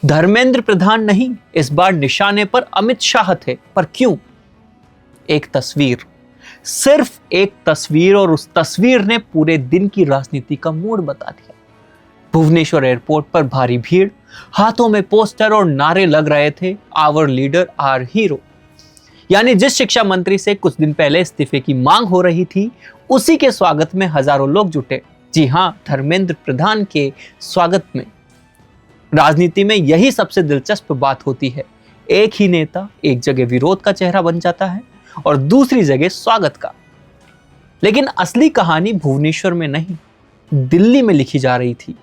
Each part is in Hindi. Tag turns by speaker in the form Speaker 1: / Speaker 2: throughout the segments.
Speaker 1: धर्मेंद्र प्रधान नहीं, इस बार निशाने पर अमित शाह थे। पर क्यों? एक तस्वीर, सिर्फ एक तस्वीर, और उस तस्वीर ने पूरे दिन की राजनीति का मूड बता दिया। भुवनेश्वर एयरपोर्ट पर भारी भीड़, हाथों में पोस्टर और नारे लग रहे थे, आवर लीडर आर हीरो। यानी जिस शिक्षा मंत्री से कुछ दिन पहले इस्तीफे की मांग हो रही थी, उसी के स्वागत में हजारों लोग जुटे। जी हां, धर्मेंद्र प्रधान के स्वागत में। राजनीति में यही सबसे दिलचस्प बात होती है, एक ही नेता एक जगह विरोध का चेहरा बन जाता है और दूसरी जगह स्वागत का। लेकिन असली कहानी भुवनेश्वर में नहीं, दिल्ली में लिखी जा रही थी,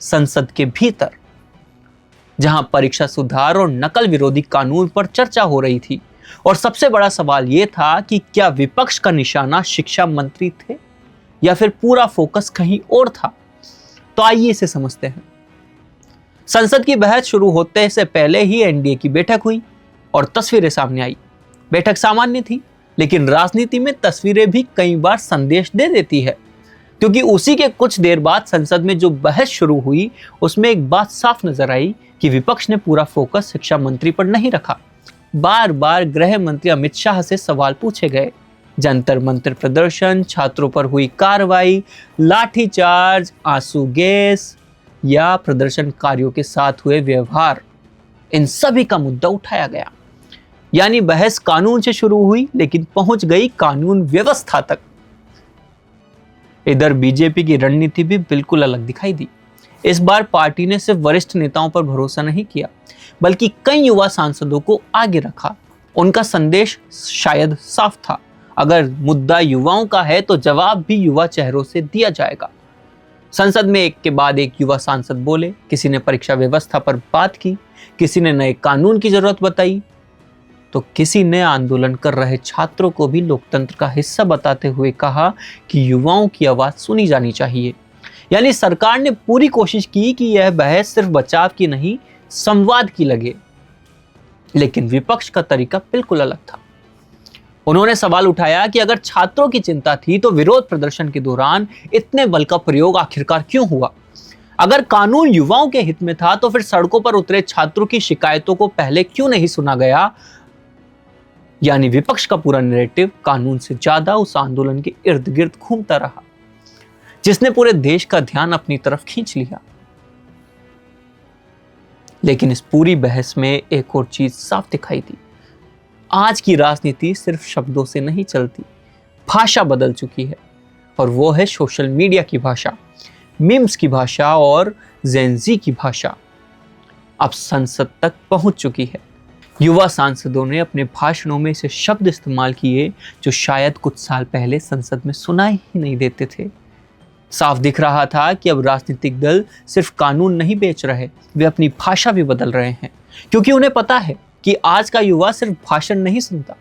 Speaker 1: संसद के भीतर, जहां परीक्षा सुधार और नकल विरोधी कानून पर चर्चा हो रही थी। और सबसे बड़ा सवाल यह था कि क्या विपक्ष का निशाना शिक्षा मंत्री थे या फिर पूरा फोकस कहीं और था। तो आइए इसे समझते हैं। संसद की बहस शुरू होते से पहले ही एनडीए की बैठक हुई और तस्वीरें सामने आई। बैठक सामान्य थी, लेकिन राजनीति में तस्वीरें भी कई बार संदेश दे देती है, क्योंकि उसी के कुछ देर बाद संसद में जो बहस शुरू हुई, उसमें एक बात साफ नजर आई कि विपक्ष ने पूरा फोकस शिक्षा मंत्री पर नहीं रखा। बार बार गृह मंत्री अमित शाह से सवाल पूछे गए। जंतर मंतर प्रदर्शन, छात्रों पर हुई कार्रवाई, लाठीचार्ज, आंसू गैस या प्रदर्शनकारियों के साथ हुए व्यवहार, इन सभी का मुद्दा उठाया गया। यानी बहस कानून से शुरू हुई, लेकिन पहुंच गई कानून व्यवस्था तक। इधर बीजेपी की रणनीति भी बिल्कुल अलग दिखाई दी। इस बार पार्टी ने सिर्फ वरिष्ठ नेताओं पर भरोसा नहीं किया, बल्कि कई युवा सांसदों को आगे रखा। उनका संदेश शायद साफ था, अगर मुद्दा युवाओं का है तो जवाब भी युवा चेहरों से दिया जाएगा। संसद में एक के बाद एक युवा सांसद बोले। किसी ने परीक्षा व्यवस्था पर बात की, किसी ने नए कानून की जरूरत बताई, तो किसी ने आंदोलन कर रहे छात्रों को भी लोकतंत्र का हिस्सा बताते हुए कहा कि युवाओं की आवाज सुनी जानी चाहिए। यानी सरकार ने पूरी कोशिश की कि यह बहस सिर्फ बचाव की नहीं, संवाद की लगे। लेकिन विपक्ष का तरीका बिल्कुल अलग था। उन्होंने सवाल उठाया कि अगर छात्रों की चिंता थी तो विरोध प्रदर्शन के दौरान इतने बल का प्रयोग आखिरकार क्यों हुआ? अगर कानून युवाओं के हित में था तो फिर सड़कों पर उतरे छात्रों की शिकायतों को पहले क्यों नहीं सुना गया? यानी विपक्ष का पूरा नैरेटिव कानून से ज्यादा उस आंदोलन के इर्द गिर्द घूमता रहा, जिसने पूरे देश का ध्यान अपनी तरफ खींच लिया। लेकिन इस पूरी बहस में एक और चीज साफ दिखाई दी। आज की राजनीति सिर्फ शब्दों से नहीं चलती, भाषा बदल चुकी है, और वो है सोशल मीडिया की भाषा, मीम्स की भाषा और जेनजी की भाषा अब संसद तक पहुंच चुकी है। युवा सांसदों ने अपने भाषणों में ऐसे शब्द इस्तेमाल किए जो शायद कुछ साल पहले संसद में सुनाई ही नहीं देते थे। साफ दिख रहा था कि अब राजनीतिक दल सिर्फ कानून नहीं बेच रहे, वे अपनी भाषा भी बदल रहे हैं, क्योंकि उन्हें पता है कि आज का युवा सिर्फ भाषण नहीं सुनता,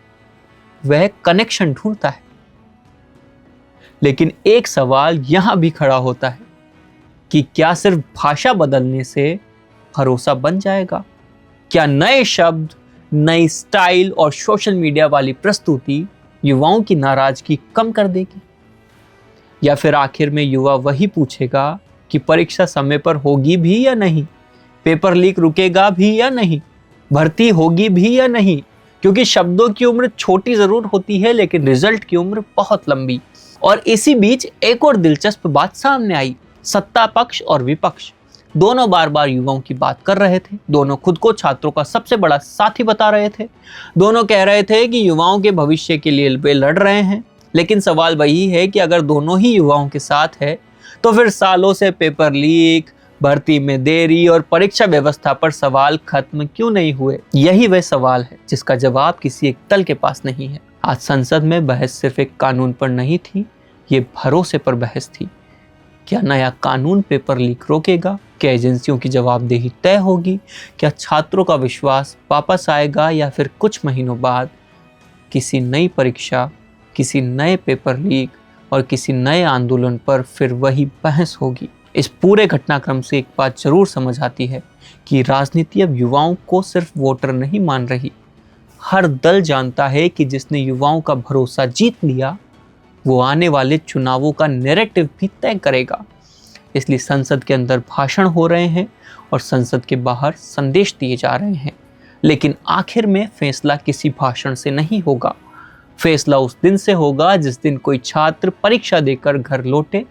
Speaker 1: वह कनेक्शन ढूंढता है। लेकिन एक सवाल यहां भी खड़ा होता है कि क्या सिर्फ भाषा बदलने से भरोसा बन जाएगा? क्या नए शब्द, नई स्टाइल और सोशल मीडिया वाली प्रस्तुति युवाओं की नाराजगी कम कर देगी? या फिर आखिर में युवा वही पूछेगा कि परीक्षा समय पर होगी भी या नहीं, पेपर लीक रुकेगा भी या नहीं, भर्ती होगी भी या नहीं? क्योंकि शब्दों की उम्र छोटी जरूर होती है, लेकिन रिजल्ट की उम्र बहुत लंबी। और इसी बीच एक और दिलचस्प बात सामने आई। सत्ता पक्ष और विपक्ष दोनों बार बार युवाओं की बात कर रहे थे। दोनों खुद को छात्रों का सबसे बड़ा साथी बता रहे थे। दोनों कह रहे थे कि युवाओं के भविष्य के लिए वे लड़ रहे हैं। लेकिन सवाल वही है कि अगर दोनों ही युवाओं के साथ है, तो फिर सालों से पेपर लीक, भर्ती में देरी और परीक्षा व्यवस्था पर सवाल खत्म क्यों नहीं हुए? यही वह सवाल है जिसका जवाब किसी एक दल के पास नहीं है। आज संसद में बहस सिर्फ एक कानून पर नहीं थी, ये भरोसे पर बहस थी। क्या नया कानून पेपर लीक रोकेगा? क्या एजेंसियों की जवाबदेही तय होगी? क्या छात्रों का विश्वास वापस आएगा? या फिर कुछ महीनों बाद किसी नई परीक्षा, किसी नए पेपर लीक और किसी नए आंदोलन पर फिर वही बहस होगी? इस पूरे घटनाक्रम से एक बात जरूर समझ आती है कि राजनीति अब युवाओं को सिर्फ वोटर नहीं मान रही। हर दल जानता है कि जिसने युवाओं का भरोसा जीत लिया, वो आने वाले चुनावों का नैरेटिव भी तय करेगा। इसलिए संसद के अंदर भाषण हो रहे हैं और संसद के बाहर संदेश दिए जा रहे हैं। लेकिन आखिर में फैसला किसी भाषण से नहीं होगा। फैसला उस दिन से होगा जिस दिन कोई छात्र परीक्षा देकर घर लौटे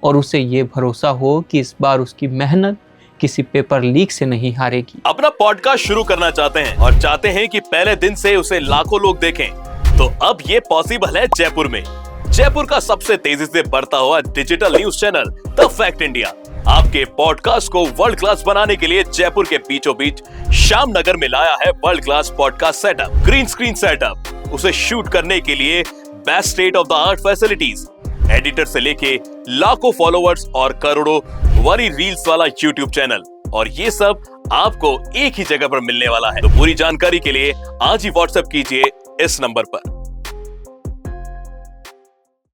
Speaker 1: और उसे ये भरोसा हो कि इस बार उसकी मेहनत किसी पेपर लीक से नहीं हारेगी।
Speaker 2: अपना पॉडकास्ट शुरू करना चाहते हैं और चाहते हैं कि पहले दिन से उसे लाखों लोग देखें, तो अब ये पॉसिबल है जयपुर में। जयपुर का सबसे तेजी से बढ़ता हुआ digital news channel the fact India आपके पॉडकास्ट को वर्ल्ड क्लास बनाने के लिए जयपुर के बीचों बीच श्याम नगर में लाया है world class podcast setup, green screen setup, उसे शूट करने के लिए best state of the art facilities, editor से लेके लाखों फॉलोवर्स और करोड़ों वरी रील्स वाला यूट्यूब चैनल, और ये सब आपको एक ही जगह पर मिलने वाला है। तो पूरी जानकारी के लिए आज ही व्हाट्सएप कीजिए इस नंबर पर।